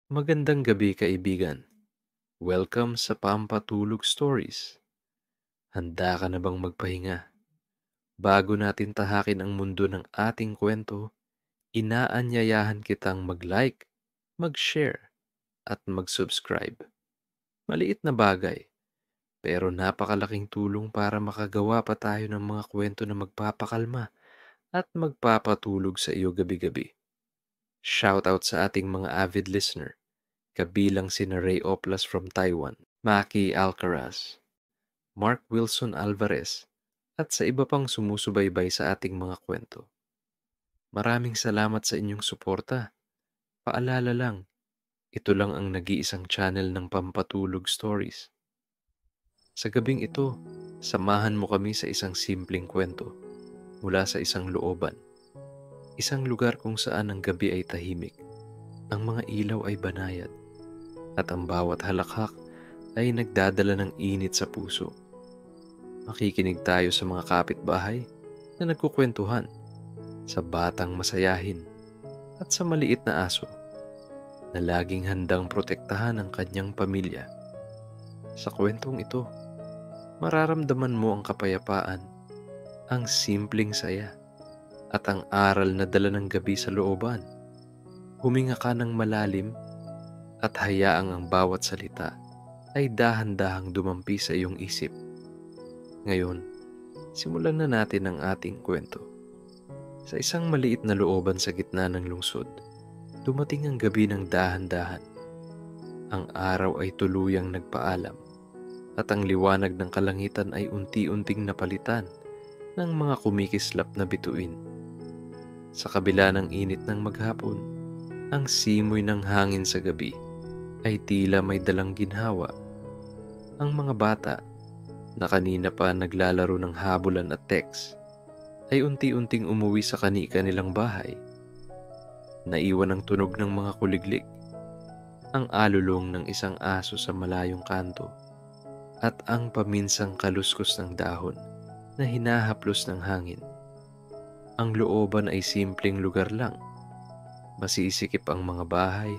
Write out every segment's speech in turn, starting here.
Magandang gabi kaibigan. Welcome sa Pampatulog Stories. Handa ka na bang magpahinga? Bago natin tahakin ang mundo ng ating kwento, inaanyayahan kitang mag-like, mag-share, at mag-subscribe. Maliit na bagay, pero napakalaking tulong para makagawa pa tayo ng mga kwento na magpapakalma at magpapatulog sa iyo gabi-gabi. Shoutout sa ating mga avid listener, kabilang sina Ray Oplas from Taiwan, Maki Alcaraz, Mark Wilson Alvarez, at sa iba pang sumusubaybay sa ating mga kwento. Maraming salamat sa inyong suporta. Paalala lang, ito lang ang nag-iisang channel ng Pampatulog Stories. Sa gabing ito, samahan mo kami sa isang simpleng kwento mula sa isang looban. Isang lugar kung saan ang gabi ay tahimik, ang mga ilaw ay banayad, at ang bawat halakhak ay nagdadala ng init sa puso. Makikinig tayo sa mga kapitbahay na nagkukwentuhan, sa batang masayahin, at sa maliit na aso na laging handang protektahan ang kanyang pamilya. Sa kwentong ito, mararamdaman mo ang kapayapaan, ang simpleng saya, at ang aral na dala ng gabi sa looban. Huminga ka ng malalim at hayaang ang bawat salita ay dahan-dahang dumampi sa iyong isip. Ngayon, simulan na natin ang ating kwento. Sa isang maliit na looban sa gitna ng lungsod, dumating ang gabi ng dahan-dahan. Ang araw ay tuluyang nagpaalam at ang liwanag ng kalangitan ay unti-unting napalitan ng mga kumikislap na bituin. Sa kabila ng init ng maghapon, ang simoy ng hangin sa gabi ay tila may dalang ginhawa. Ang mga bata na kanina pa naglalaro ng habulan at text ay unti-unting umuwi sa kani-kanilang bahay. Naiwan ang tunog ng mga kuliglig, ang alulong ng isang aso sa malayong kanto, at ang paminsang kaluskos ng dahon na hinahaplos ng hangin. Ang looban ay simpleng lugar lang. Masisikip ang mga bahay,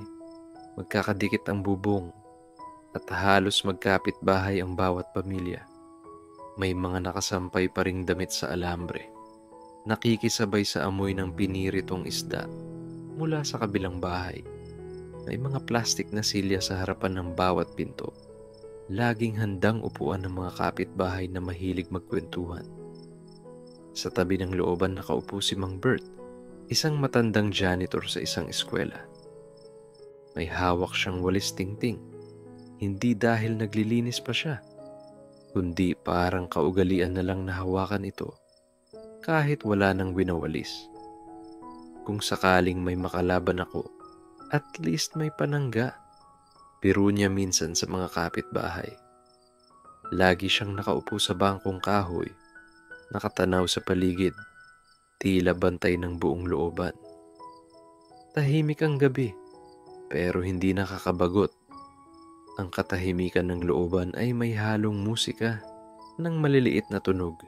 magkakadikit ang bubong, at halos magkapit bahay ang bawat pamilya. May mga nakasampay pa ring damit sa alambre, nakikisabay sa amoy ng piniritong isda mula sa kabilang bahay. May mga plastik na silya sa harapan ng bawat pinto, laging handang upuan ng mga kapitbahay na mahilig magkwentuhan. Sa tabi ng looban nakaupo si Mang Bert, isang matandang janitor sa isang eskwela. May hawak siyang walis tingting, hindi dahil naglilinis pa siya, kundi parang kaugalian na lang na hawakan ito kahit wala nang winawalis. Kung sakaling may makalaban ako, at least may panangga, biro niya minsan sa mga kapitbahay. Lagi siyang nakaupo sa bangkong kahoy, nakatanaw sa paligid, tila bantay ng buong looban. Tahimik ang gabi, pero hindi nakakabagot. Ang katahimikan ng looban ay may halong musika ng maliliit na tunog.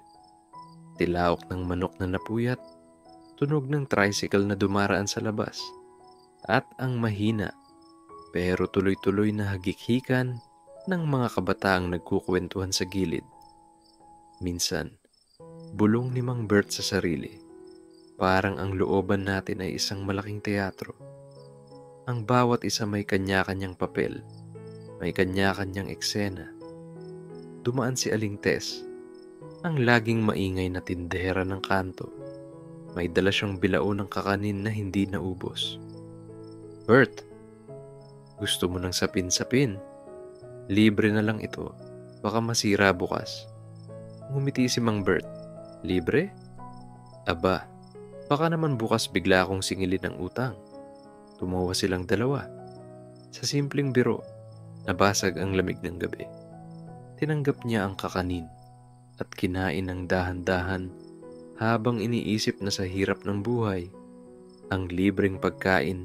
Tilaok ng manok na napuyat, tunog ng tricycle na dumaraan sa labas, at ang mahina pero tuloy-tuloy na hagikhikan ng mga kabataang nagkukwentuhan sa gilid. Minsan, bulong ni Mang Bert sa sarili, parang ang looban natin ay isang malaking teatro. Ang bawat isa may kanya-kanyang papel, may kanya-kanyang eksena. Dumaan si Aling Tess, ang laging maingay na tindera ng kanto. May dala siyang bilao ng kakanin na hindi naubos. "Bert, gusto mo ng sapin-sapin? Libre na lang ito, baka masira bukas." Ngumiti si Mang Bert. "Libre? Aba, baka naman bukas bigla akong singilin ng utang." Tumawa silang dalawa. Sa simpleng biro, nabasag ang lamig ng gabi. Tinanggap niya ang kakanin at kinain ng dahan-dahan habang iniisip na sa hirap ng buhay, ang libreng pagkain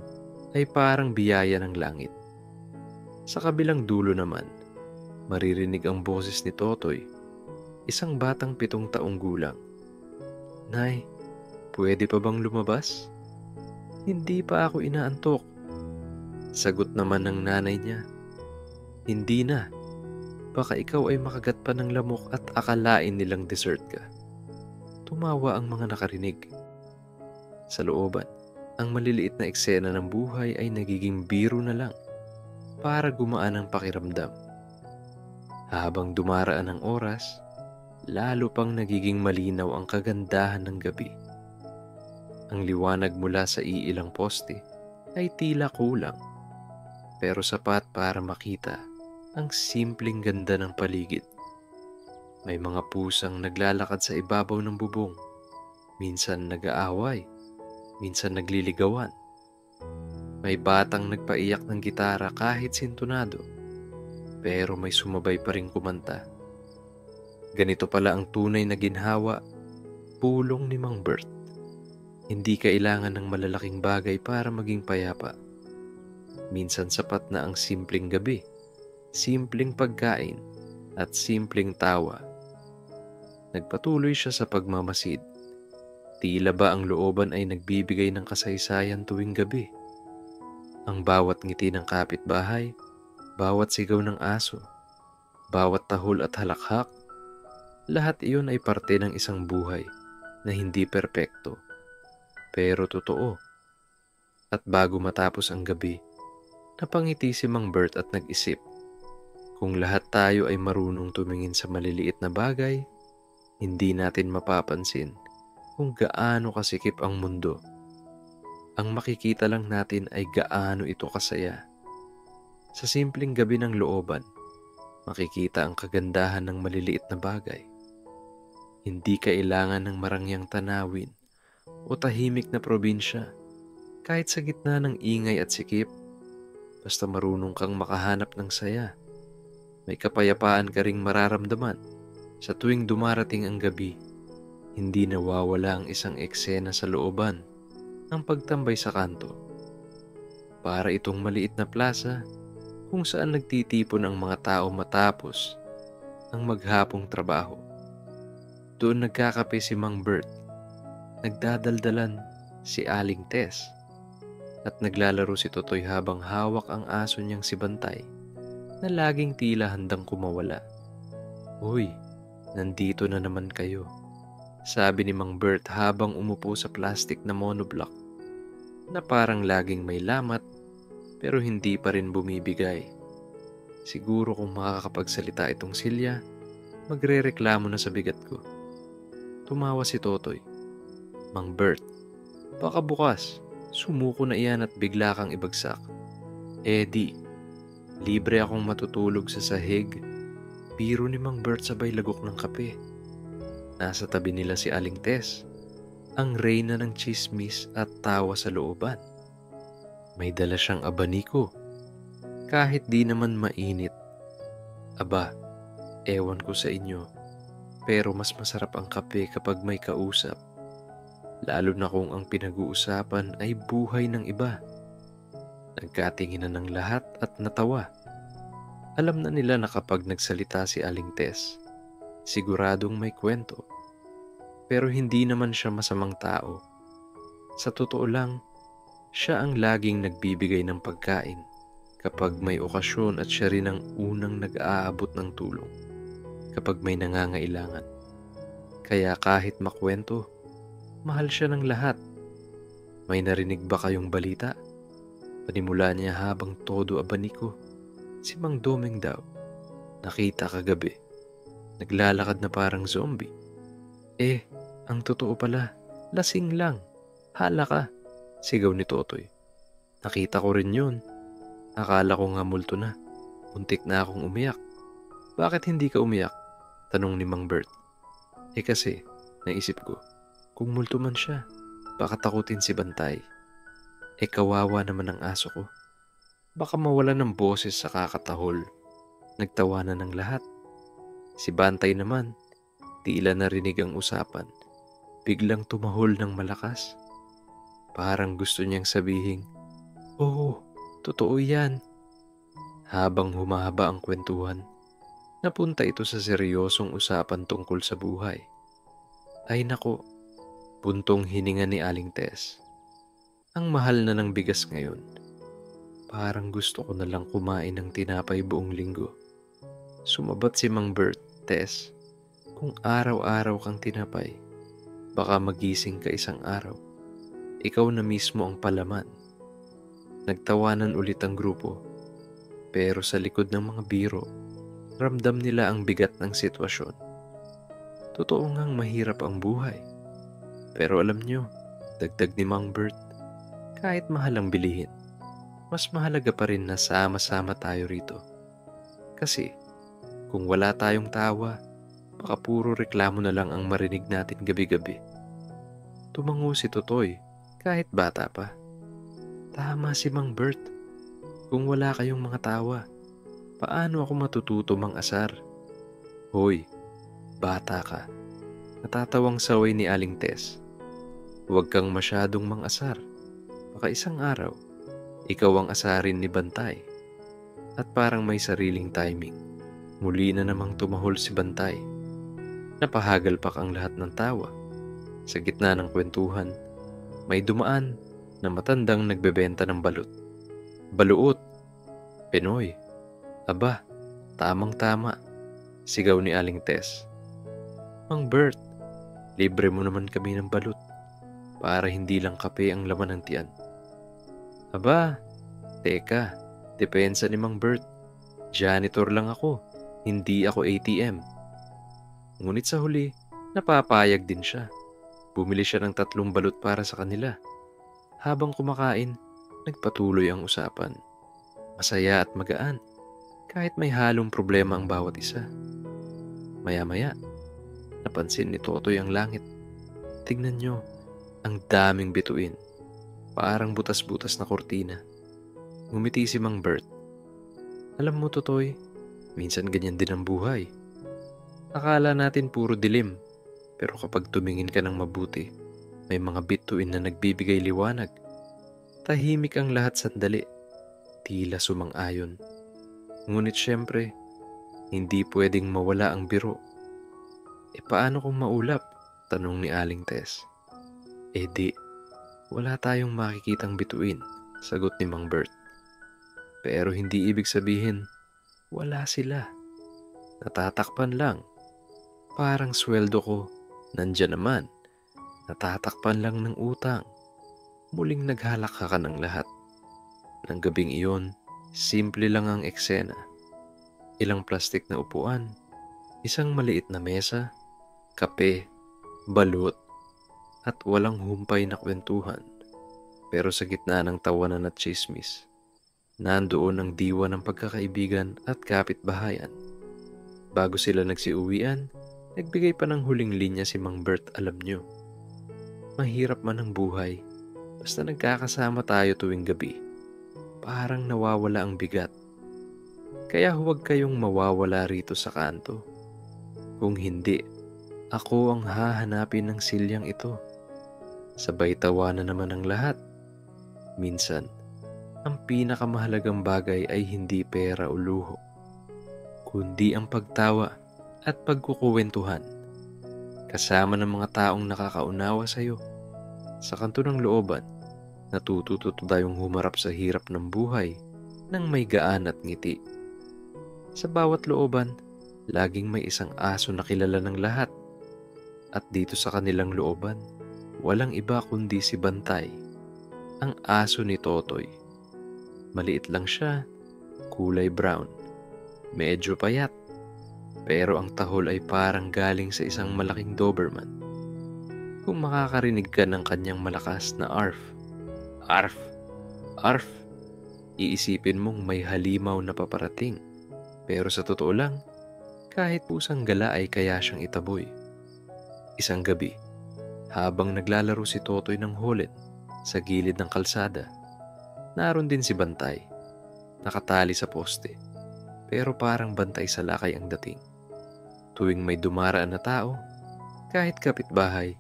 ay parang biyaya ng langit. Sa kabilang dulo naman, maririnig ang boses ni Totoy, isang batang 7 taong gulang. "Nay, pwede pa bang lumabas? Hindi pa ako inaantok." Sagot naman ng nanay niya, "Hindi na, baka ikaw ay makagat pa ng lamok at akalain nilang dessert ka." Tumawa ang mga nakarinig. Sa looban, ang maliliit na eksena ng buhay ay nagiging biro na lang para gumaan ang pakiramdam. Habang dumaraan ang oras, lalo pang nagiging malinaw ang kagandahan ng gabi. Ang liwanag mula sa iilang poste ay tila kulang, pero sapat para makita ang simpleng ganda ng paligid. May mga pusang naglalakad sa ibabaw ng bubong, minsan nag-aaway, minsan nagliligawan. May batang nagpaiyak ng gitara kahit sintonado, pero may sumabay pa ring kumanta. Ganito pala ang tunay na ginhawa, pulong ni Mang Bert. Hindi kailangan ng malalaking bagay para maging payapa. Minsan sapat na ang simpleng gabi, simpleng pagkain, at simpleng tawa. Nagpatuloy siya sa pagmamasid. Tila ba ang looban ay nagbibigay ng kasaysayan tuwing gabi. Ang bawat ngiti ng kapitbahay, bawat sigaw ng aso, bawat tahol at halakhak, lahat iyon ay parte ng isang buhay na hindi perpekto, pero totoo. At bago matapos ang gabi, napangiti si Mang Bert at nag-isip, kung lahat tayo ay marunong tumingin sa maliliit na bagay, hindi natin mapapansin kung gaano kasikip ang mundo. Ang makikita lang natin ay gaano ito kasaya. Sa simpleng gabi ng looban, makikita ang kagandahan ng maliliit na bagay. Hindi kailangan ng marangyang tanawin o tahimik na probinsya. Kahit sa gitna ng ingay at sikip, basta marunong kang makahanap ng saya, may kapayapaan ka ring mararamdaman. Sa tuwing dumarating ang gabi, hindi nawawala ang isang eksena sa looban, ang pagtambay sa kanto. Para itong maliit na plaza kung saan nagtitipon ang mga tao matapos ang maghapong trabaho. Doon nagkakape si Mang Bert, nagdadaldalan si Aling Tess, at naglalaro si Totoy habang hawak ang aso niyang si Bantay na laging tila handang kumawala. "Uy, nandito na naman kayo," sabi ni Mang Bert habang umupo sa plastic na monoblock na parang laging may lamat pero hindi pa rin bumibigay. Siguro kung makakapagsalita itong Silya, magrereklamo na sa bigat ko. Tumawa si Totoy. "Mang Bert, baka bukas sumuko na iyan at bigla kang ibagsak. Eh di, libre akong matutulog sa sahig." Biro ni Mang Bert sabay lagok ng kape. Nasa tabi nila si Aling Tess, ang reyna ng tsismis at tawa sa looban. May dala siyang abaniko, kahit di naman mainit. Aba, ewan ko sa inyo, pero mas masarap ang kape kapag may kausap. Lalo na kung ang pinag-uusapan ay buhay ng iba. Nagkatinginan ng lahat at natawa. Alam na nila na kapag nagsalita si Aling Tess, siguradong may kwento. Pero hindi naman siya masamang tao. Sa totoo lang, siya ang laging nagbibigay ng pagkain kapag may okasyon at siya rin ang unang nag-aabot ng tulong kapag may nangangailangan. Kaya kahit makwento, mahal siya ng lahat. May narinig ba kayong balita? Panimula niya habang todo abaniko. Si Mang Domeng daw, nakita kagabi, naglalakad na parang zombie. Eh, ang totoo pala, lasing lang. Hala ka, sigaw ni Totoy. Nakita ko rin yun. Akala ko nga multo na. Muntik na akong umiyak. Bakit hindi ka umiyak? Tanong ni Mang Bert. Eh kasi, naisip ko, kung multo man siya, baka takutin si Bantay. Eh kawawa naman ang aso ko. Baka mawala ng boses sa kakatahol. Nagtawanan ng lahat. Si Bantay naman, tila narinig ang usapan. Biglang tumahol ng malakas. Parang gusto niyang sabihin, "Oo, totoo yan." Habang humahaba ang kwentuhan, napunta ito sa seryosong usapan tungkol sa buhay. Ay nako, buntong hininga ni Aling Tess. Ang mahal na ng bigas ngayon. Parang gusto ko na lang kumain ng tinapay buong linggo. Sumabat si Mang Bert. Tess, kung araw-araw kang tinapay, baka magising ka isang araw. Ikaw na mismo ang palaman. Nagtawanan ulit ang grupo. Pero sa likod ng mga biro, ramdam nila ang bigat ng sitwasyon. Totoo ngang mahirap ang buhay. Pero alam nyo, dagdag ni Mang Bert, kahit mahal ang bilihin, mas mahalaga pa rin na sama-sama tayo rito. Kasi kung wala tayong tawa, baka puro reklamo na lang ang marinig natin gabi-gabi. Tumango si Totoy kahit bata pa. Tama si Mang Bert. Kung wala kayong mga tawa, paano ako matututo mang-asar? Hoy, bata ka. Natatawang saway ni Aling Tess. Huwag kang masyadong mang-asar. Baka isang araw, ikaw ang asarin ni Bantay. At parang may sariling timing. Muli na namang tumahol si Bantay. Napahagalpak ang lahat ng tawa. Sa gitna ng kwentuhan, may dumaan na matandang nagbebenta ng balut. Baluot! Pinoy! Aba, tamang-tama, sigaw ni Aling Tess. Mang Bert, libre mo naman kami ng balut para hindi lang kape ang laman ng tiyan. Aba, teka, depensa ni Mang Bert. Janitor lang ako, hindi ako ATM. Ngunit sa huli, napapayag din siya. Bumili siya ng 3 balut para sa kanila. Habang kumakain, nagpatuloy ang usapan. Masaya at magaan, kahit may halong problema ang bawat isa. Maya-maya, napansin ni Totoy ang langit. Tignan nyo, ang daming bituin. Parang butas-butas na kortina. Ngumiti si Mang Bert. Alam mo, Totoy, minsan ganyan din ang buhay. Akala natin puro dilim, pero kapag tumingin ka ng mabuti, may mga bituin na nagbibigay liwanag. Tahimik ang lahat sandali, tila sumang-ayon. Ngunit syempre, hindi pwedeng mawala ang biro. E paano kung maulap? Tanong ni Aling Tess. Eh di, wala tayong makikitang bituin, sagot ni Mang Bert. Pero hindi ibig sabihin, wala sila. Natatakpan lang. Parang sweldo ko, nandyan naman. Natatakpan lang ng utang. Muling naghalakha ka ng lahat. Nang gabing iyon, simple lang ang eksena. Ilang plastik na upuan, isang maliit na mesa, kape, balut, at walang humpay na kwentuhan. Pero sa gitna ng tawanan at tsismis, nandoon ang diwa ng pagkakaibigan at kapitbahayan. Bago sila nagsiuwian, nagbigay pa ng huling linya si Mang Bert. Alam nyo, mahirap man ang buhay, basta nagkakasama tayo tuwing gabi, parang nawawala ang bigat. Kaya huwag kayong mawawala rito sa kanto. Kung hindi, ako ang hahanapin ng silyang ito. Sabay tawanan naman ang lahat. Minsan, ang pinakamahalagang bagay ay hindi pera o luho, kundi ang pagtawa at pagkukuwentuhan, kasama ng mga taong nakakaunawa sa iyo. Sa kanto ng looban, natututo tayong humarap sa hirap ng buhay ng may gaan at ngiti. Sa bawat looban, laging may isang aso na kilala ng lahat. At dito sa kanilang looban, walang iba kundi si Bantay, ang aso ni Totoy. Maliit lang siya, kulay brown, medyo payat, pero ang tahol ay parang galing sa isang malaking Doberman. Kung makakarinig ka ng kanyang malakas na arf, arf, arf, iisipin mong may halimaw na paparating. Pero sa totoo lang, kahit pusang gala ay kaya siyang itaboy. Isang gabi, habang naglalaro si Totoy ng holen sa gilid ng kalsada, naroon din si Bantay, nakatali sa poste, pero parang bantay sa lakay ang dating. Tuwing may dumaraan na tao, kahit kapitbahay,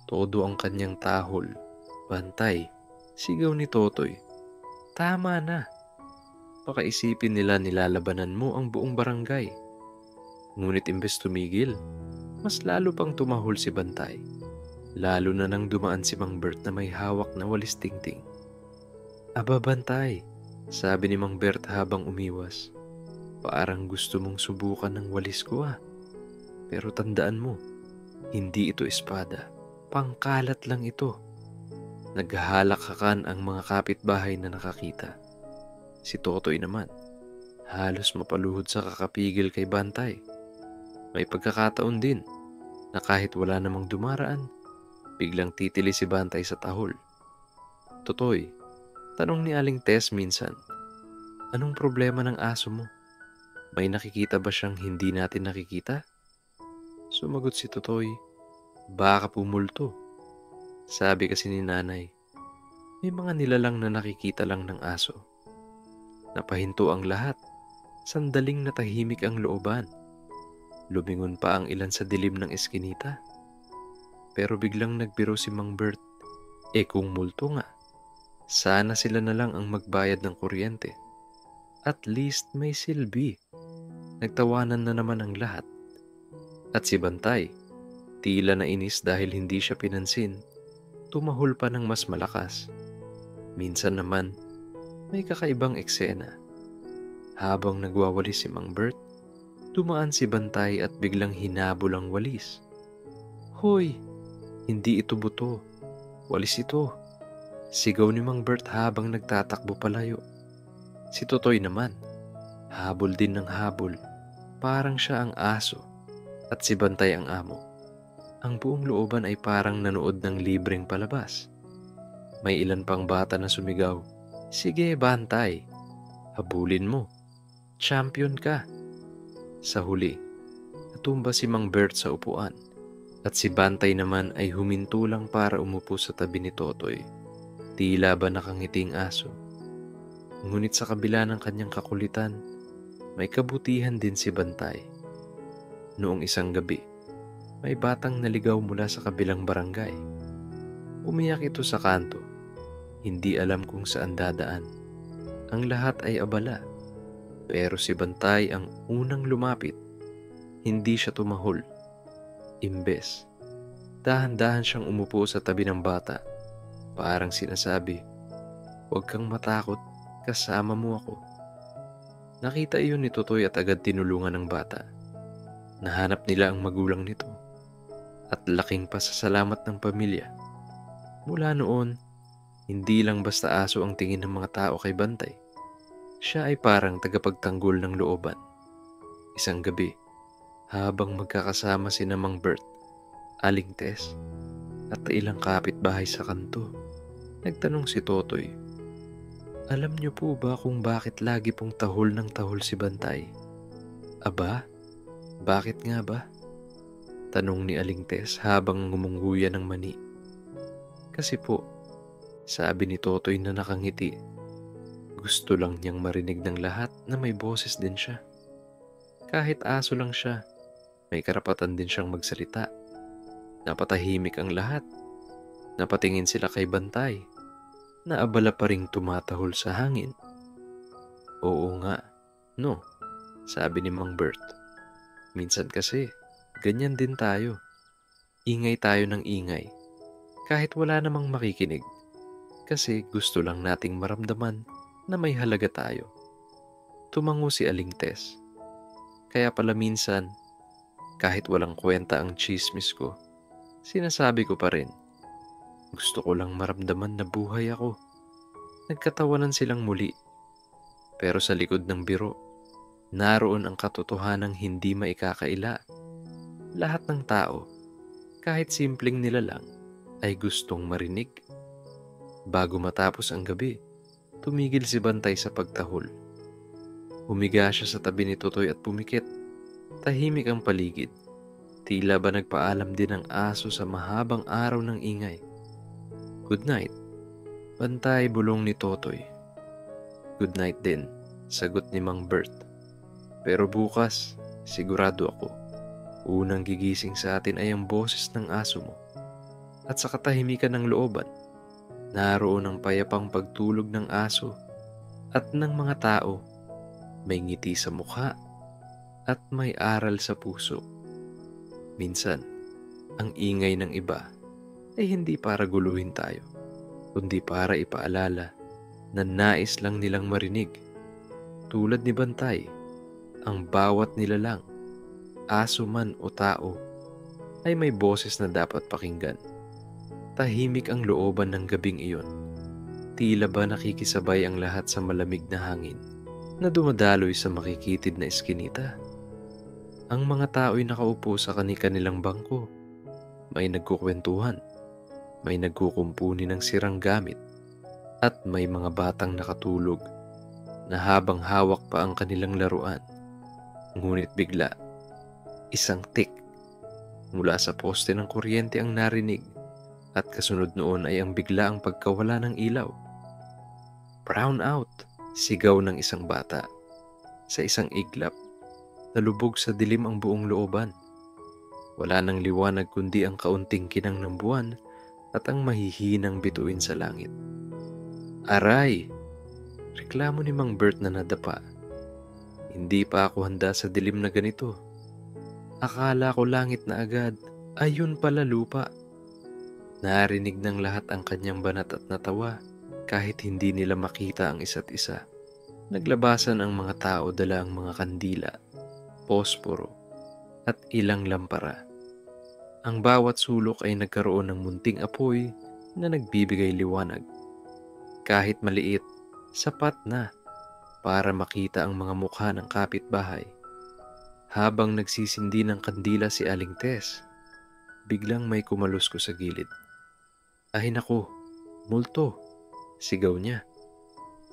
todo ang kanyang tahol. Bantay, sigaw ni Totoy. Tama na. Baka isipin nila nilalabanan mo ang buong barangay. Ngunit imbes tumigil, mas lalo pang tumahol si Bantay. Lalo na nang dumaan si Mang Bert na may hawak na walis tingting. Aba Bantay, Sabi ni Mang Bert habang umiwas. Parang gusto mong subukan ng walis ko ah. Pero tandaan mo, hindi ito espada. Pangkalat lang ito. Naghahalakakan ang mga kapitbahay na nakakita. Si Totoy naman, halos mapaluhod sa kakapigil kay Bantay. May pagkakataon din na kahit wala namang dumaraan, biglang titili si Bantay sa tahol. Totoy, tanong ni Aling Tess minsan, anong problema ng aso mo? May nakikita ba siyang hindi natin nakikita? Sumagot si Totoy, baka pumulto. Sabi kasi ni nanay, may mga nilalang na nakikita lang ng aso. Napahinto ang lahat. Sandaling natahimik ang looban. Lumingon pa ang ilan sa dilim ng eskinita. Pero biglang nagbiro si Mang Bert. Kung multo nga, sana sila na lang ang magbayad ng kuryente. At least may silbi. Nagtawanan na naman ang lahat. At si Bantay, tila na inis dahil hindi siya pinansin, tumahol pa ng mas malakas. Minsan naman, may kakaibang eksena. Habang nagwawalis si Mang Bert, dumaan si Bantay at biglang hinabol ang walis. Hoy! Hindi ito buto. Walis ito. Sigaw ni Mang Bert habang nagtatakbo palayo. Si Totoy naman, habol din ng habol. Parang siya ang aso at si Bantay ang amo. Ang buong looban ay parang nanood ng libreng palabas. May ilan pang bata na sumigaw, sige Bantay, habulin mo, champion ka. Sa huli, natumba si Mang Bert sa upuan at si Bantay naman ay huminto lang para umupo sa tabi ni Totoy. Tila ba nakangiting aso. Ngunit sa kabila ng kanyang kakulitan, may kabutihan din si Bantay. Noong isang gabi, may batang naligaw mula sa kabilang barangay. Umiyak ito sa kanto. Hindi alam kung saan dadaan. Ang lahat ay abala. Pero si Bantay ang unang lumapit. Hindi siya tumahol. Imbes, dahan-dahan siyang umupo sa tabi ng bata. Parang sinasabi, huwag kang matakot, kasama mo ako. Nakita iyon ni Totoy at agad tinulungan ng bata. Nahanap nila ang magulang nito. At laking pasasalamat ng pamilya. Mula noon, hindi lang basta aso ang tingin ng mga tao kay Bantay. Siya ay parang tagapagtanggol ng looban. Isang gabi, habang magkakasama si Mang Bert, Aling Tess, at ilang kapitbahay sa kanto, nagtanong si Totoy, alam niyo po ba kung bakit lagi pong tahol ng tahol si Bantay? Aba, bakit nga ba? Tanong ni Aling Tess habang ngumunguya ng mani. Kasi po, sabi ni Totoy na nakangiti, gusto lang niyang marinig ng lahat na may boses din siya. Kahit aso lang siya, may karapatan din siyang magsalita. Napatahimik ang lahat. Napatingin sila kay Bantay, na abala pa ring tumatahol sa hangin. Oo nga, no, sabi ni Mang Bert. Minsan kasi, ganyan din tayo. Ingay tayo ng ingay, kahit wala namang makikinig. Kasi gusto lang nating maramdaman na may halaga tayo. Tumango si Aling Tess. Kaya pala minsan, kahit walang kwenta ang chismis ko, sinasabi ko pa rin, gusto ko lang maramdaman na buhay ako. Nagkatawanan silang muli. Pero sa likod ng biro, naroon ang katotohanang hindi maikakaila. Lahat ng tao, kahit simpleng nilalang, ay gustong marinig. Bago matapos ang gabi, tumigil si Bantay sa pagtahol. Humiga siya sa tabi ni Totoy at pumikit. Tahimik ang paligid. Tila ba nagpaalam din ang aso sa mahabang araw ng ingay. Good night, Bantay, bulong ni Totoy. Good night din, sagot ni Mang Bert. Pero bukas, sigurado ako, unang gigising sa atin ay ang boses ng aso mo. At sa katahimikan ng looban, naroon ang payapang pagtulog ng aso at ng mga tao. May ngiti sa mukha at may aral sa puso. Minsan, ang ingay ng iba ay hindi para guluhin tayo, kundi para ipaalala na nais lang nilang marinig. Tulad ni Bantay, ang bawat nilalang, aso man o tao, ay may boses na dapat pakinggan. Tahimik ang looban ng gabing iyon. Tila ba nakikisabay ang lahat sa malamig na hangin na dumadaloy sa makikitid na eskinita. Ang mga tao'y nakaupo sa kani-kanilang bangko. May nagkukwentuhan, may nagkukumpuni ng sirang gamit, at may mga batang nakatulog na habang hawak pa ang kanilang laruan. Ngunit bigla, isang tik mula sa poste ng kuryente ang narinig, at kasunod noon ay ang biglaang pagkawala ng ilaw. "Brown out!" sigaw ng isang bata. Sa isang iglap, nalubog sa dilim ang buong looban. Wala nang liwanag kundi ang kaunting kinang ng buwan at ang mahihinang bituin sa langit. "Aray!" reklamo ni Mang Bert na nadapa. "Hindi pa ako handa sa dilim na ganito. Akala ko langit na agad, ayun pala lupa." Narinig ng lahat ang kanyang banat at natawa kahit hindi nila makita ang isa't isa. Naglabasan ang mga tao, dala ang mga kandila, posporo, at ilang lampara. Ang bawat sulok ay nagkaroon ng munting apoy na nagbibigay liwanag. Kahit maliit, sapat na para makita ang mga mukha ng kapitbahay. Habang nagsisindi ng kandila si Aling Tess, biglang may kumalusko sa gilid. "Ay naku, multo!" sigaw niya.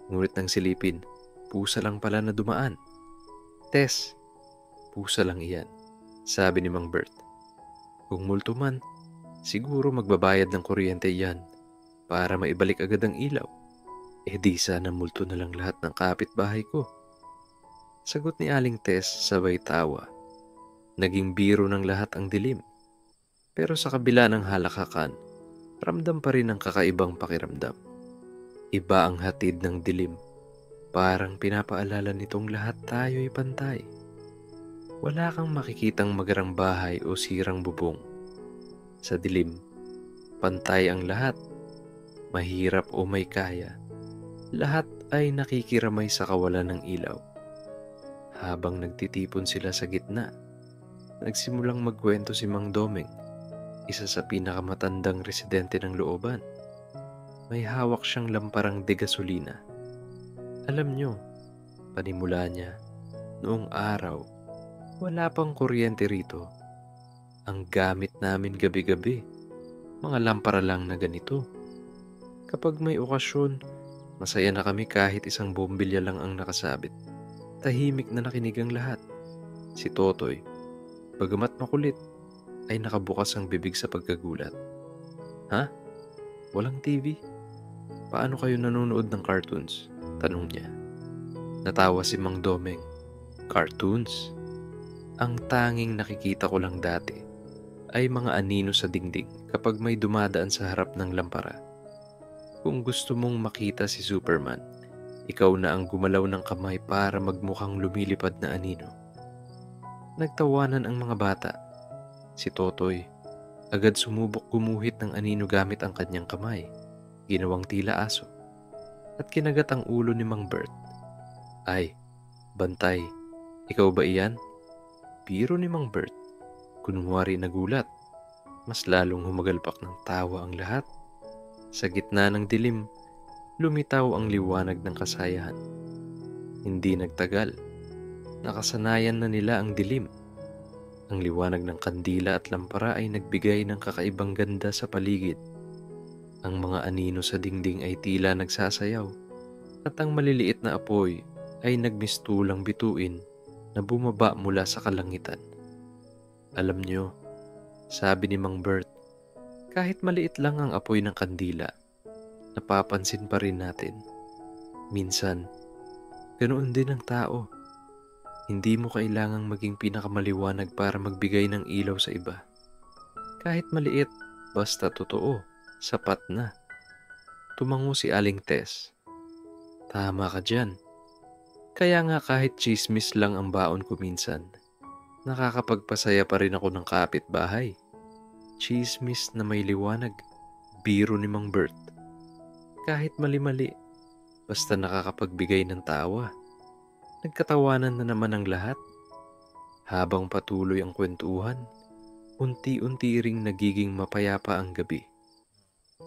Ngunit nang silipin, pusa lang pala na dumaan. "Tess, pusa lang iyan," sabi ni Mang Bert. "Kung multo man, siguro magbabayad ng kuryente yan para maibalik agad ang ilaw. Eh di sana multo na lang lahat ng kapitbahay ko." Sagot ni Aling Tess sabay tawa. Naging biro ng lahat ang dilim. Pero sa kabila ng halakakan, ramdam pa rin ang kakaibang pakiramdam. Iba ang hatid ng dilim. Parang pinapaalala nitong lahat tayo'y pantay. Wala kang makikitang magarang bahay o sirang bubong. Sa dilim, pantay ang lahat. Mahirap o may kaya, lahat ay nakikiramay sa kawalan ng ilaw. Habang nagtitipon sila sa gitna, nagsimulang magkwento si Mang Domeng, isa sa pinakamatandang residente ng looban. May hawak siyang lamparang de gasolina. "Alam nyo," panimula niya, "noong araw, wala pang kuryente rito. Ang gamit namin gabi-gabi, mga lampara lang na ganito. Kapag may okasyon, masaya na kami kahit isang bombilya lang ang nakasabit." Tahimik na nakinig ang lahat. Si Totoy, bagamat makulit, ay nakabukas ang bibig sa pagkagulat. "Ha? Walang TV? Paano kayo nanonood ng cartoons?" tanong niya. Natawa si Mang Domeng. "Cartoons? Ang tanging nakikita ko lang dati ay mga anino sa dingding kapag may dumadaan sa harap ng lampara. Kung gusto mong makita si Superman, ikaw na ang gumalaw ng kamay para magmukhang lumilipad na anino." Nagtawanan ang mga bata. Si Totoy, agad sumubok gumuhit ng anino gamit ang kanyang kamay, ginawang tila aso, at kinagat ang ulo ni Mang Bert. "Ay, Bantay, ikaw ba iyan?" Biro ni Mang Bert. Kunwari nagulat. Mas lalong humagalpak ng tawa ang lahat. Sa gitna ng dilim, lumitaw ang liwanag ng kasayahan. Hindi nagtagal, nakasanayan na nila ang dilim. Ang liwanag ng kandila at lampara ay nagbigay ng kakaibang ganda sa paligid. Ang mga anino sa dingding ay tila nagsasayaw, at ang maliliit na apoy ay nagmistulang bituin na bumaba mula sa kalangitan. "Alam nyo," sabi ni Mang Bert, "kahit maliit lang ang apoy ng kandila, napapansin pa rin natin. Minsan, ganoon din ang tao. Hindi mo kailangang maging pinakamaliwanag para magbigay ng ilaw sa iba. Kahit maliit, basta totoo, sapat na." Tumango si Aling Tess. "Tama ka dyan. Kaya nga kahit chismis lang ang baon ko minsan, nakakapagpasaya pa rin ako ng kapitbahay. Chismis na may liwanag." Biro ni Mang Bert. Kahit mali-mali, basta nakakapagbigay ng tawa. Nagkatawanan na naman ang lahat. Habang patuloy ang kwentuhan, unti-unti ring nagiging mapayapa ang gabi.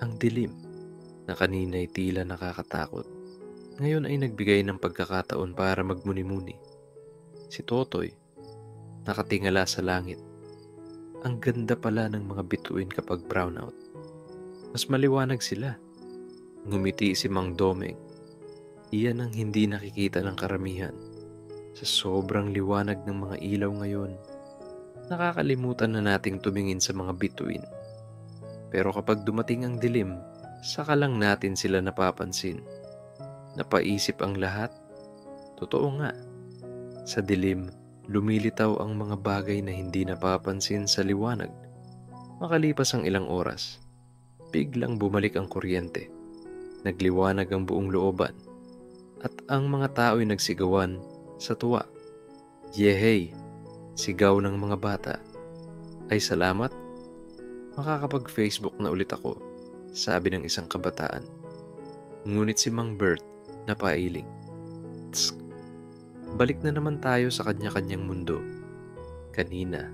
Ang dilim, na kanina'y tila nakakatakot, ngayon ay nagbigay ng pagkakataon para magmuni-muni. Si Totoy, nakatingala sa langit. Ang ganda pala ng mga bituin kapag brownout. Mas maliwanag sila. Ngumiti si Mang Domeng. Iyan ang hindi nakikita ng karamihan. Sa sobrang liwanag ng mga ilaw ngayon, nakakalimutan na nating tumingin sa mga bituin. Pero kapag dumating ang dilim, saka lang natin sila napapansin. Napaisip ang lahat. Totoo nga, sa dilim, lumilitaw ang mga bagay na hindi napapansin sa liwanag. Makalipas ang ilang oras, biglang bumalik ang kuryente. Nagliwanag ang buong looban. At ang mga tao'y nagsigawan sa tuwa. Yehey! Sigaw ng mga bata. Ay salamat, makakapag-Facebook na ulit ako, sabi ng isang kabataan. Ngunit si Mang Bert napailing. Tsk! Balik na naman tayo sa kanya-kanyang mundo. Kanina,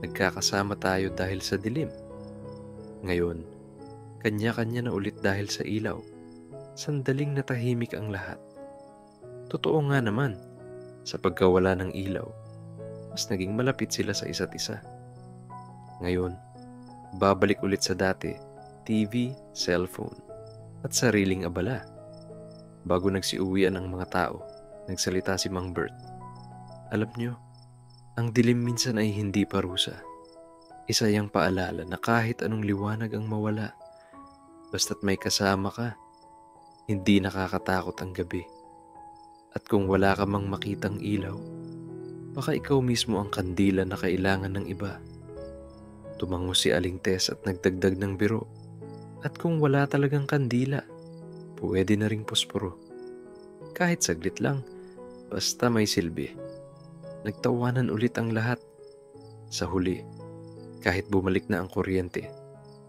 nagkakasama tayo dahil sa dilim. Ngayon, kanya-kanya na ulit dahil sa ilaw. Sandaling natahimik ang lahat. Totoo nga naman, sa pagkawala ng ilaw, mas naging malapit sila sa isa't isa. Ngayon, babalik ulit sa dati, TV, cellphone, at sariling abala. Bago nagsiuwian ang mga tao, nagsalita si Mang Bert. Alam nyo, ang dilim minsan ay hindi parusa. Isa yang paalala na kahit anong liwanag ang mawala, basta't may kasama ka, hindi nakakatakot ang gabi. At kung wala ka mang makitang ilaw, baka ikaw mismo ang kandila na kailangan ng iba. Tumango si Aling Tess at nagdagdag ng biro. At kung wala talagang kandila, pwede na ring posporo. Kahit saglit lang, basta may silbi. Nagtawanan ulit ang lahat. Sa huli, kahit bumalik na ang kuryente,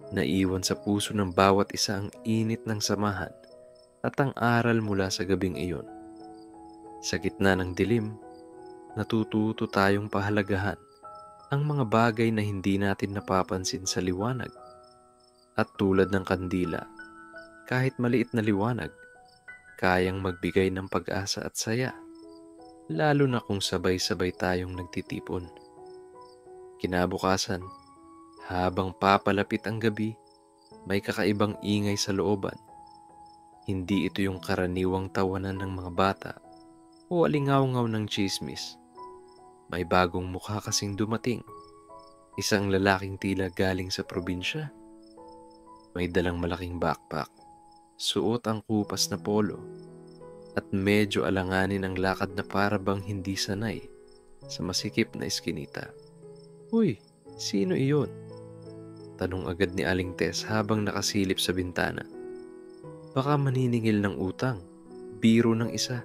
naiwan sa puso ng bawat isa ang init ng samahan at ang aral mula sa gabing iyon. Sa gitna ng dilim, natututo tayong pahalagahan ang mga bagay na hindi natin napapansin sa liwanag. At tulad ng kandila, kahit maliit na liwanag, kayang magbigay ng pag-asa at saya, lalo na kung sabay-sabay tayong nagtitipon. Kinabukasan, habang papalapit ang gabi, may kakaibang ingay sa looban. Hindi ito yung karaniwang tawanan ng mga bata o alingaw-ngaw ng tsismis. May bagong mukha kasing dumating. Isang lalaking tila galing sa probinsya. May dalang malaking backpack, suot ang kupas na polo, at medyo alanganin ang lakad na para bang hindi sanay sa masikip na eskinita. Uy, sino iyon? Tanong agad ni Aling Tess habang nakasilip sa bintana. Baka maniningil ng utang, biro ng isa.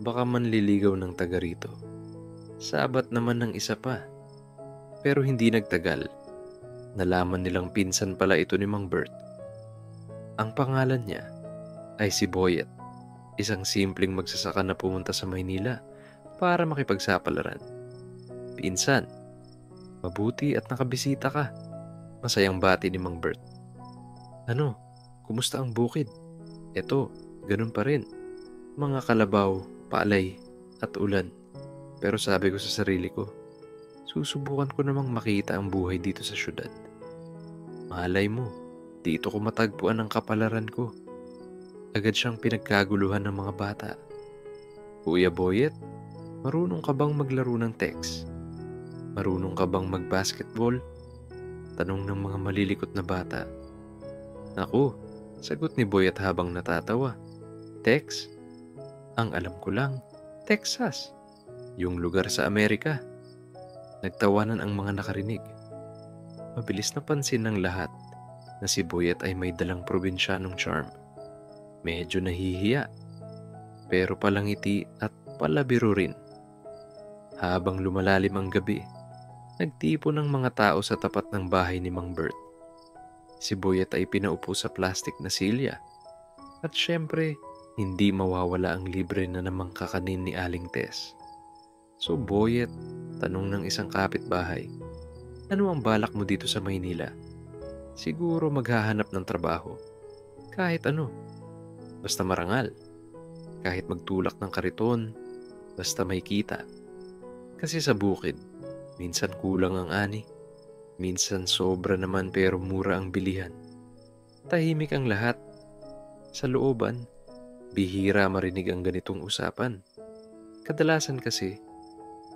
Baka manliligaw ng taga rito. Sabat naman ng isa pa. Pero hindi nagtagal. Nalaman nilang pinsan pala ito ni Mang Bert. Ang pangalan niya ay si Boyet, isang simpleng magsasaka na pumunta sa Maynila para makipagsapalaran. Pinsan, mabuti at nakabisita ka. Masayang bati ni Mang Bert. Ano, kumusta ang bukid? Eto, ganun pa rin. Mga kalabaw, palay, at ulan. Pero sabi ko sa sarili ko, susubukan ko namang makita ang buhay dito sa syudad. Malay mo, dito ko matagpuan ang kapalaran ko. Agad siyang pinagkaguluhan ng mga bata. Kuya Boyet, marunong ka bang maglaro ng text? Marunong ka bang mag-basketball? Tanong ng mga malilikot na bata. Naku, sagot ni Boyet habang natatawa. Tex? Ang alam ko lang, Texas. Yung lugar sa Amerika. Nagtawanan ang mga nakarinig. Mabilis napansin ng lahat na si Boyet ay may dalang probinsyanong charm. Medyo nahihiya, pero palangiti at palabiro rin. Habang lumalalim ang gabi, nagtipon ng mga tao sa tapat ng bahay ni Mang Bert. Si Boyet ay pinaupo sa plastik na silya. At syempre, Hindi mawawala ang libre na namang kakanin ni Aling Tess. So Boyet, tanong ng isang kapitbahay, ano ang balak mo dito sa Maynila? Siguro maghahanap ng trabaho. Kahit ano, basta marangal. Kahit magtulak ng kariton, basta may kita. Kasi sa bukid, minsan kulang ang ani, minsan sobra naman pero mura ang bilihan. Tahimik ang lahat. Sa looban, bihira marinig ang ganitong usapan. Kadalasan kasi,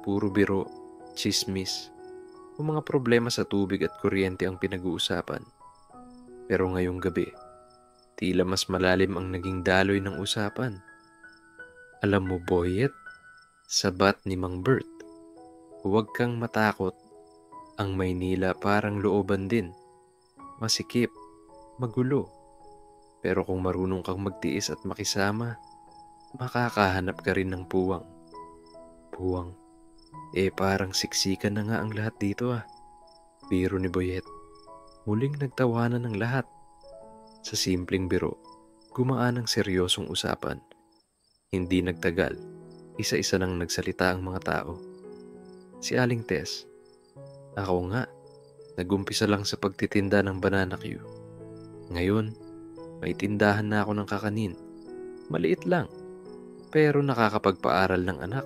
puro biro, chismis, o mga problema sa tubig at kuryente ang pinag-uusapan. Pero ngayong gabi, tila mas malalim ang naging daloy ng usapan. Alam mo, Boyet, sabat ni Mang Bert, huwag kang matakot. Ang Maynila parang looban din. Masikip, magulo. Pero kung marunong kang magtiis at makisama, makakahanap ka rin ng puwang. Puwang? Parang siksikan na nga ang lahat dito ah. Biro ni Boyet. Muling nagtawanan ng lahat. Sa simpleng biro, gumaan ang seryosong usapan. Hindi nagtagal, isa-isa nang nagsalita ang mga tao. Si Aling Tess, ako nga, nagumpisa lang sa pagtitinda ng banana Q. Ngayon, may tindahan na ako ng kakanin. Maliit lang, pero nakakapagpaaral ng anak.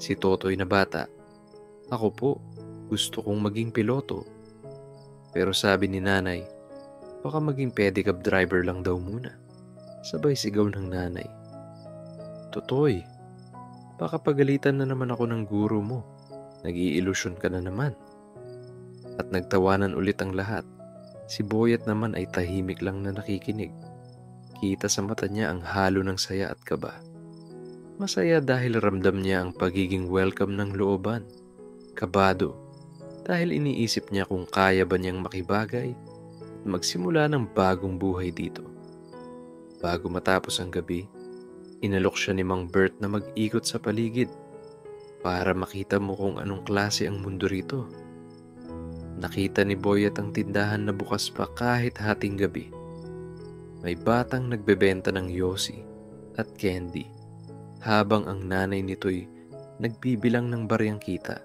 Si Totoy na bata, ako po, gusto kong maging piloto. Pero sabi ni nanay, baka maging pedicab driver lang daw muna. Sabay sigaw ng nanay, Totoy, baka pagalitan na naman ako ng guro mo. Nag-iilusyon ka na naman. At nagtawanan ulit ang lahat. Si Boyet naman ay tahimik lang na nakikinig. Kita sa mata niya ang halo ng saya at kaba. Masaya dahil ramdam niya ang pagiging welcome ng looban. Kabado dahil iniisip niya kung kaya ba niyang makibagay at magsimula ng bagong buhay dito. Bago matapos ang gabi, inalok siya ni Mang Bert na mag-ikot sa paligid para makita mo kung anong klase ang mundo rito. Nakita ni Boyet ang tindahan na bukas pa kahit hating gabi. May batang nagbebenta ng yosi at candy habang ang nanay nito'y nagbibilang ng baryang kita.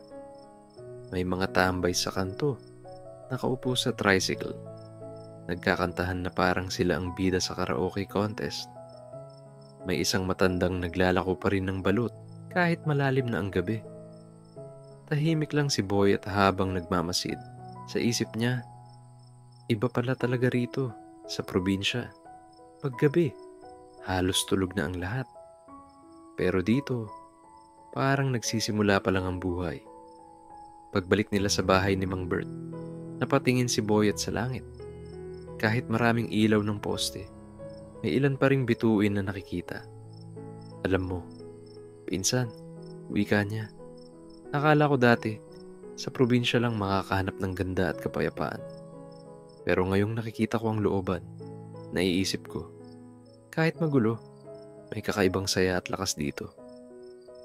May mga tambay sa kanto, nakaupo sa tricycle. Nagkakantahan na parang sila ang bida sa karaoke contest. May isang matandang naglalako pa rin ng balut kahit malalim na ang gabi. Tahimik lang si Boyet habang nagmamasid. Sa isip niya, iba pala talaga rito sa probinsya. Paggabi, halos tulog na ang lahat. Pero dito, parang nagsisimula pa lang ang buhay. Pagbalik nila sa bahay ni Mang Bert, napatingin si Boyet sa langit. Kahit maraming ilaw ng poste, may ilan pa ring bituin na nakikita. Alam mo, pinsan, wika niya. Akala ko dati, sa probinsya lang makakahanap ng ganda at kapayapaan. Pero ngayong nakikita ko ang looban, naiisip ko, kahit magulo, may kakaibang saya at lakas dito.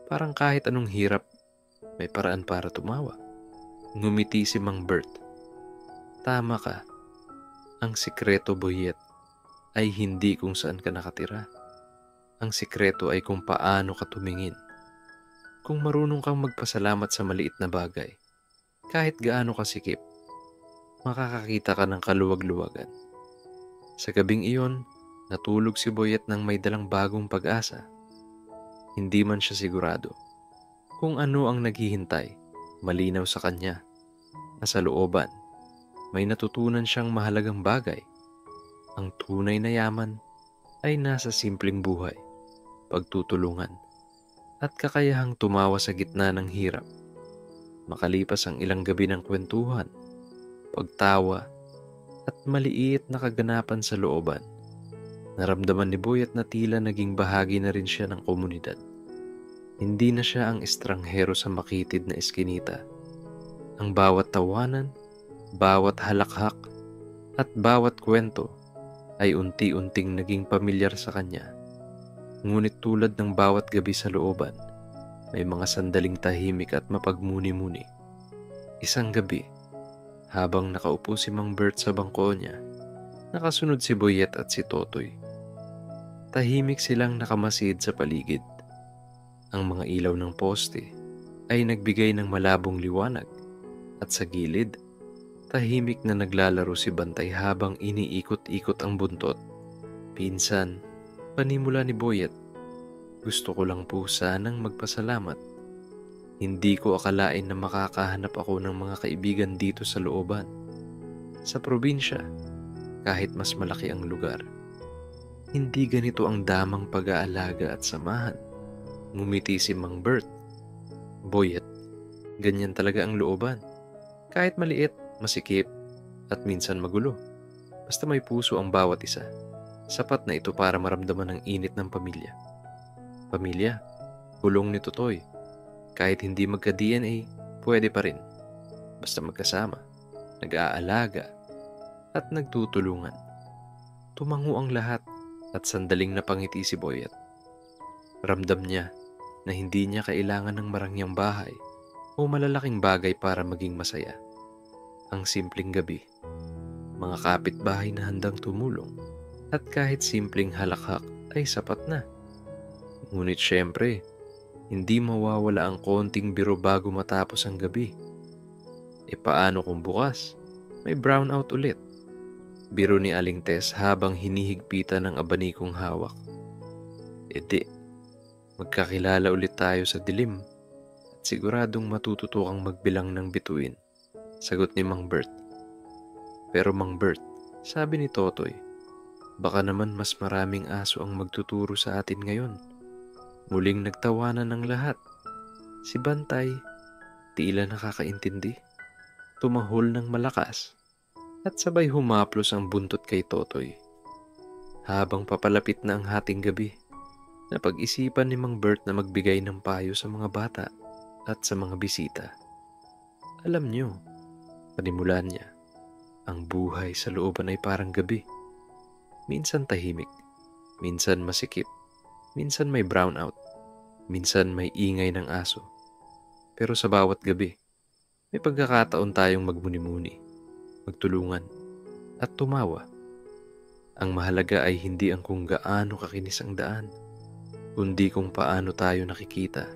Parang kahit anong hirap, may paraan para tumawa. Ngumiti si Mang Bert. Tama ka. Ang sikreto, Boyet, ay hindi kung saan ka nakatira. Ang sikreto ay kung paano ka tumingin. Kung marunong kang magpasalamat sa maliit na bagay, kahit gaano kasikip, makakakita ka ng kaluwag-luwagan. Sa gabing iyon, natulog si Boyet nang may dalang bagong pag-asa. Hindi man siya sigurado kung ano ang naghihintay, malinaw sa kanya na sa looban, may natutunan siyang mahalagang bagay. Ang tunay na yaman ay nasa simpleng buhay, pagtutulungan, at kakayahang tumawa sa gitna ng hirap. Makalipas ang ilang gabi ng kwentuhan, pagtawa, at maliit na kaganapan sa looban, naramdaman ni Boyet na tila naging bahagi na rin siya ng komunidad. Hindi na siya ang estranghero sa makitid na eskinita. Ang bawat tawanan, bawat halakhak, at bawat kwento ay unti-unting naging pamilyar sa kanya. Ngunit tulad ng bawat gabi sa looban, may mga sandaling tahimik at mapagmuni-muni. Isang gabi, habang nakaupo si Mang Bert sa bangko niya, nakasunod si Boyet at si Totoy. Tahimik silang nakamasid sa paligid. Ang mga ilaw ng poste ay nagbigay ng malabong liwanag at sa gilid, tahimik na naglalaro si Bantay habang iniikot-ikot ang buntot. Pinsan, panimula ni Boyet, gusto ko lang po sanang magpasalamat. Hindi ko akalain na makakahanap ako ng mga kaibigan dito sa looban. Sa probinsya, kahit mas malaki ang lugar. Hindi ganito ang damang pag-aalaga at samahan. Ngumiti si Mang Bert. Boyet, ganyan talaga ang looban. Kahit maliit, masikip, at minsan magulo. Basta may puso ang bawat isa. Sapat na ito para maramdaman ang init ng pamilya. Pamilya, bulong ni Totoy. Kahit hindi magka-DNA, pwede pa rin. Basta magkasama, nag-aalaga, at nagtutulungan. Tumango ang lahat at sandaling napangiti si Boyet. Ramdam niya na hindi niya kailangan ng marangyang bahay o malalaking bagay para maging masaya. Ang simpleng gabi, mga kapitbahay na handang tumulong, at kahit simpleng halakhak ay sapat na. Ngunit syempre, hindi mawawala ang konting biro bago matapos ang gabi. E paano kung bukas, may brownout ulit? Biro ni Aling Tess habang hinihigpitan ng abanikong hawak. E di, magkakilala ulit tayo sa dilim at siguradong matututo kang magbilang ng bituin, sagot ni Mang Bert. Pero Mang Bert, sabi ni Totoy, baka naman mas maraming aso ang magtuturo sa atin ngayon. Muling nagtawanan ng lahat. Si Bantay, tila nakakaintindi, tumahol ng malakas at sabay humaplos ang buntot kay Totoy. Habang papalapit na ang hating gabi, napag-isipan ni Mang Bert na magbigay ng payo sa mga bata at sa mga bisita. Alam niyo, panimulan niya, ang buhay sa looban ay parang gabi. Minsan tahimik, minsan masikip, minsan may brownout, minsan may ingay ng aso. Pero sa bawat gabi, may pagkakataon tayong magmuni-muni, magtulungan, at tumawa. Ang mahalaga ay hindi ang kung gaano kakinis ang daan, kundi kung paano tayo nakikita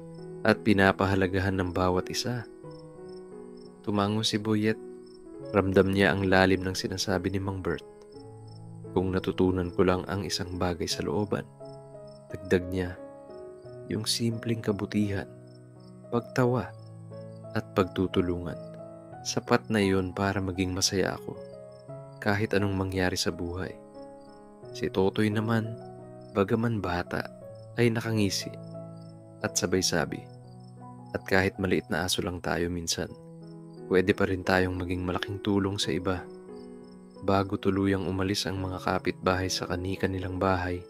at pinapahalagahan ng bawat isa. Tumango si Boyet. Ramdam niya ang lalim ng sinasabi ni Mang Bert. Kung natutunan ko lang ang isang bagay sa looban, dagdag niya, yung simpleng kabutihan, pagtawa, at pagtutulungan. Sapat na yun para maging masaya ako, kahit anong mangyari sa buhay. Si Totoy naman, bagaman bata, ay nakangisi at sabay sabi, at kahit maliit na aso lang tayo minsan, pwede pa rin tayong maging malaking tulong sa iba. Bago tuluyang umalis ang mga kapitbahay sa kani-kanilang bahay,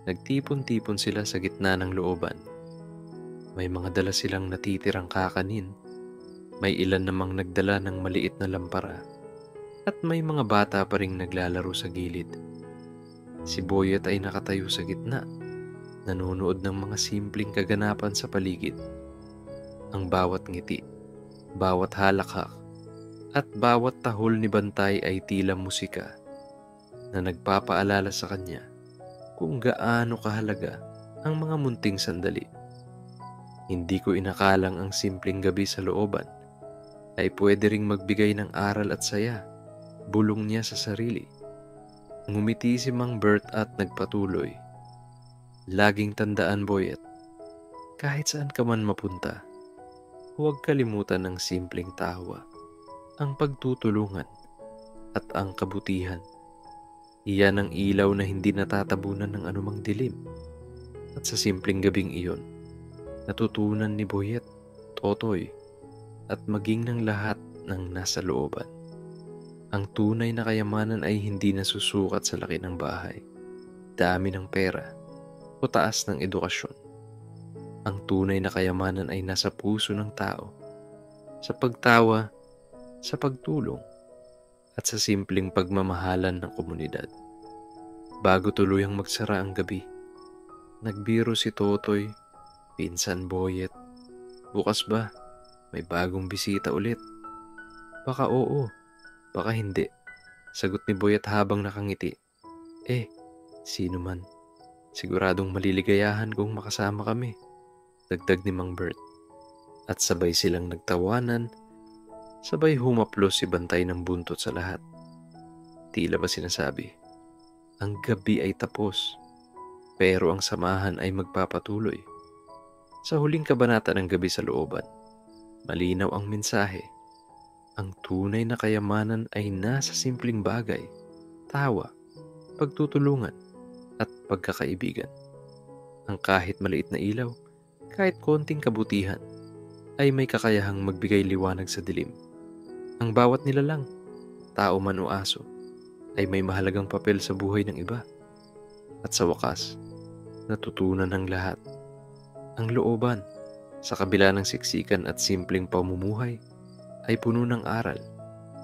nagtipon-tipon sila sa gitna ng looban. May mga dala silang natitirang kakanin, may ilan namang nagdala ng maliit na lampara, at may mga bata pa ring naglalaro sa gilid. Si Boyet ay nakatayo sa gitna, nanonood ng mga simpleng kaganapan sa paligid. Ang bawat ngiti, bawat halakhak, at bawat tahol ni Bantay ay tila musika na nagpapaalala sa kanya kung gaano kahalaga ang mga munting sandali. Hindi ko inakalang ang simpleng gabi sa looban ay pwede ring magbigay ng aral at saya, bulong niya sa sarili. Ngumiti si Mang Bert at nagpatuloy. Laging tandaan, Boyet, kahit saan ka man mapunta, huwag kalimutan ng simpleng tawa, ang pagtutulungan, at ang kabutihan. Iyan ang ilaw na hindi natatabunan ng anumang dilim. At sa simpleng gabing iyon, natutunan ni Boyet, Totoy, at maging ng lahat ng nasa looban. Ang tunay na kayamanan ay hindi nasusukat sa laki ng bahay, dami ng pera, o taas ng edukasyon. Ang tunay na kayamanan ay nasa puso ng tao, sa pagtawa, sa pagtulong, at sa simpleng pagmamahalan ng komunidad. Bago tuluyang magsara ang gabi, nagbiro si Totoy, Pinsan Boyet. Bukas ba? May bagong bisita ulit. Baka oo, baka hindi, sagot ni Boyet habang nakangiti. Sino man? Siguradong maliligayahan kung makasama kami, dagdag ni Mang Bert. At sabay silang nagtawanan, sabay humaplos si Bantay ng buntot sa lahat. Tila ba sinasabi, ang gabi ay tapos, pero ang samahan ay magpapatuloy. Sa huling kabanata ng Gabi sa Looban, malinaw ang mensahe. Ang tunay na kayamanan ay nasa simpleng bagay, tawa, pagtutulungan, at pagkakaibigan. Ang kahit maliit na ilaw, kahit konting kabutihan, ay may kakayahang magbigay liwanag sa dilim. Ang bawat nilalang, tao man o aso, ay may mahalagang papel sa buhay ng iba. At sa wakas, natutunan ng lahat. Ang looban, sa kabila ng siksikan at simpleng pamumuhay, ay puno ng aral,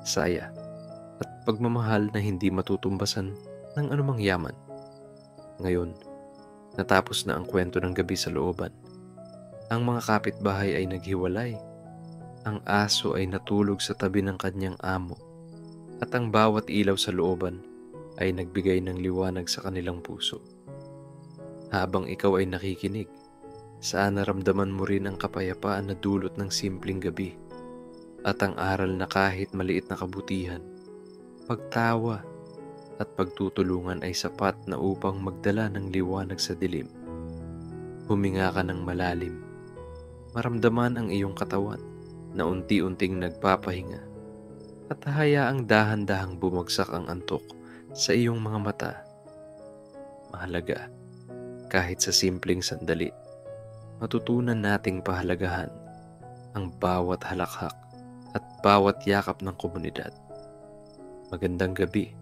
saya, at pagmamahal na hindi matutumbasan ng anumang yaman. Ngayon, natapos na ang kwento ng Gabi sa Looban. Ang mga kapitbahay ay naghiwalay. Ang aso ay natulog sa tabi ng kanyang amo. At ang bawat ilaw sa looban ay nagbigay ng liwanag sa kanilang puso. Habang ikaw ay nakikinig, sana naramdaman mo rin ang kapayapaan na dulot ng simpleng gabi. At ang aral na kahit maliit na kabutihan, pagtawa at pagtutulungan ay sapat na upang magdala ng liwanag sa dilim. Huminga ka ng malalim. Maramdaman ang iyong katawan na unti-unting nagpapahinga at hayaang dahan-dahang bumagsak ang antok sa iyong mga mata. Mahalaga, kahit sa simpleng sandali, matutunan nating pahalagahan ang bawat halakhak at bawat yakap ng komunidad. Magandang gabi.